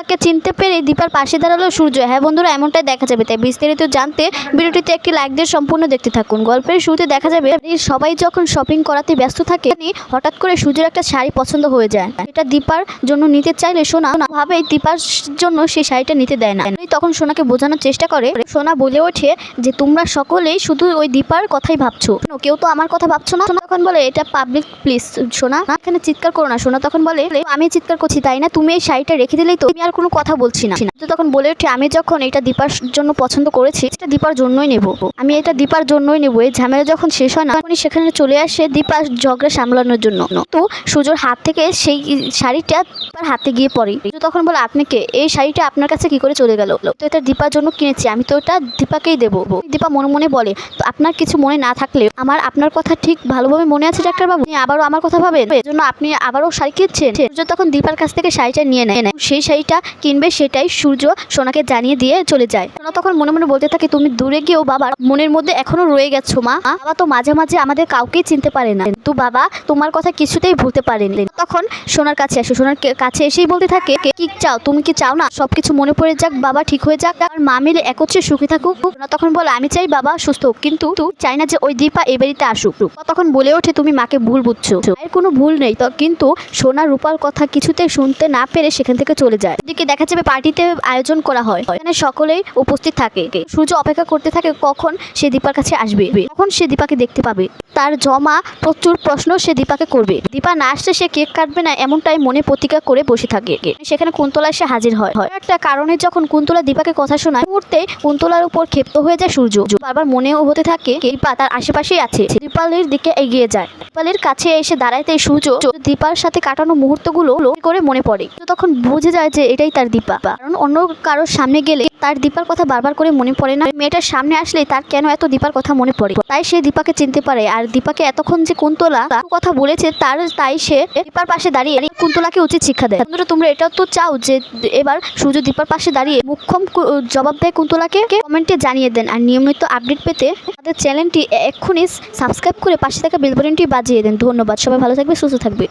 কুন্তলাকে চিনতে পেরে দীপার পাশে দাঁড়ালো সূর্য। হ্যাঁ বন্ধুরা, এমনটাই দেখা যাবে। তাই বিস্তারিত জানতে ভিডিওটিতে একটি লাইক দিয়ে সম্পূর্ণ দেখতে থাকুন। গল্পের শুরুতে দেখা যাবে সবাই যখন শপিং করাতে ব্যস্ত থাকে, হঠাৎ করে সূর্যের একটা শাড়ি পছন্দ হয়ে যায়। এটা দীপার জন্য নিতে চাইলে সোনা ভাবে দীপার জন্য সেই শাড়িটা নিতে দেয় না। তখন সোনাকে বোঝানোর চেষ্টা করে। সোনা বলে ওঠে যে তোমরা সকলেই শুধু ওই দীপার কথাই ভাবছো, কেউ তো আমার কথা ভাবছো না। তখন বলে এটা পাবলিক প্লিজ সোনা, এখানে চিৎকার করো না। সোনা তখন বলে আমি চিৎকার করছি তাই না, তুমি এই শাড়িটা রেখে দিলেই তো, আমি আর কোনো কথা বলছি না। তখন বলে ওঠে আমি যখন এটা দীপার জন্য পছন্দ করেছি, এটা দীপার জন্যই নেব, আমি এটা দীপার জন্যই নেবো। এই ঝামেলা যখন শেষ হয় না, তখনই সেখানে চলে আসে দীপার ঝগড়া সামলানোর জন্য। তো সূর্যর হাত থেকে সেই শাড়িটা তার হাতে গিয়ে পড়ে। তখন বলে আপনি কে, এই শাড়িটা আপনার কাছে কি করে চলে গেল? তো এটা দীপার জন্য কিনেছি, আমি তো এটা দীপাকেই দেবো। দীপা মনে মনে বলে তো আপনার কিছু মনে না থাকলে আমার আপনার কথা ঠিক ভালোভাবে মনে আছে ডাক্তার বাবু, আবারও আমার কথা ভাবেন, এর জন্য আপনি আবারও শাড়ি কিনছেন। সূর্য তখন দীপার কাছ থেকে শাড়িটা নিয়ে নেয়। সেই শাড়িটা কিনবে সেটাই সূর্য সোনাকে জানিয়ে দিয়ে চলে যায়। সোনা তখন মনে মনে বলতে থাকে তুমি দূরে গিয়েও বাবার মনের মধ্যে এখনো রয়ে গেছো মা, বাবা তো মাঝে মাঝে আমাদের কাউকেই চিনতে পারে না, তো বাবা তোমার কথা কিছুতেই ভুলতে পারেনি। তখন সোনার কাছে আসে, সোনার কাছে এসেই বলতে থাকে কি চাও, তুমি কি চাও না সবকিছু মনে পড়ে যাক, বাবা ঠিক হয়ে যাক, আর মা মিলে একত্রে সুখী থাকুক? তখন বলে আমি চাই বাবা সুস্থ হোক, কিন্তু চাই না যে ওই দীপা এই বাড়িতে আসুক। তখন বলে ওঠে তুমি মাকে ভুল বুঝছো, এর কোনো ভুল নেই। তো কিন্তু সোনা রূপার কথা কিছুতেই শুনতে না পেরে সেখান থেকে চলে যায়। এদিকে দেখা যাবে পার্টিতে আয়োজন করা হয়, এখানে সকলেই উপস্থিত থাকে। সূর্য অপেক্ষা করতে থাকে কখন সে দীপার কাছে আসবে, কখন সে দীপাকে দেখতে পাবে। তার জমা প্রচুর প্রশ্ন সে দীপাকে করবে। দীপা না আসলে সে কেক কাটবে না, এমনটাই মনে প্রতিজ্ঞা করে বসে থাকে। সেখানে কুন্তলা এসে হাজির হয়। একটা কারণে যখন কুন্তলা দীপাকে কথা শোনায়, মুহূর্তে কুন্তলার উপর ক্ষিপ্ত হয়ে যায় সূর্য। বারবার মনেও হতে থাকে দীপা তার আশেপাশেই আছে। দীপালির দিকে এগিয়ে যায়, দীপালির কাছে এসে দাঁড়াইতে সূর্য দীপার সাথে কাটানো মুহূর্তগুলো করে মনে পড়ে। তখন বুঝে যায় যে এটাই তার দীপা, কারণ অন্য কারোর সামনে গেলে তার দীপার কথা বারবার করে মনে পড়ে না, মেয়েটার সামনে আসলে তার কেন এত দীপার কথা মনে পড়ে। তাই সে দীপাকে চিনতে পারে। আর দীপাকে এতক্ষণ যে কুন্তলা কথা বলেছে তাই সে দীপার পাশে দাঁড়িয়ে কুন্তলাকে উচিত শিক্ষা দেয়। তোমরা এটাও তো চাও যে এবার সূর্য দীপার পাশে দাঁড়িয়ে মুখ্যম জবাব দেয় কুন্তলাকে? কমেন্টে জানিয়ে দেন। আর নিয়মিত আপডেট পেতে আমাদের চ্যানেলটি এক্ষুনি সাবস্ক্রাইব করে পাশে থাকা বেল বাটনটি বাজিয়ে দেন। ধন্যবাদ, সবাই ভালো থাকবে, সুস্থ থাকবে।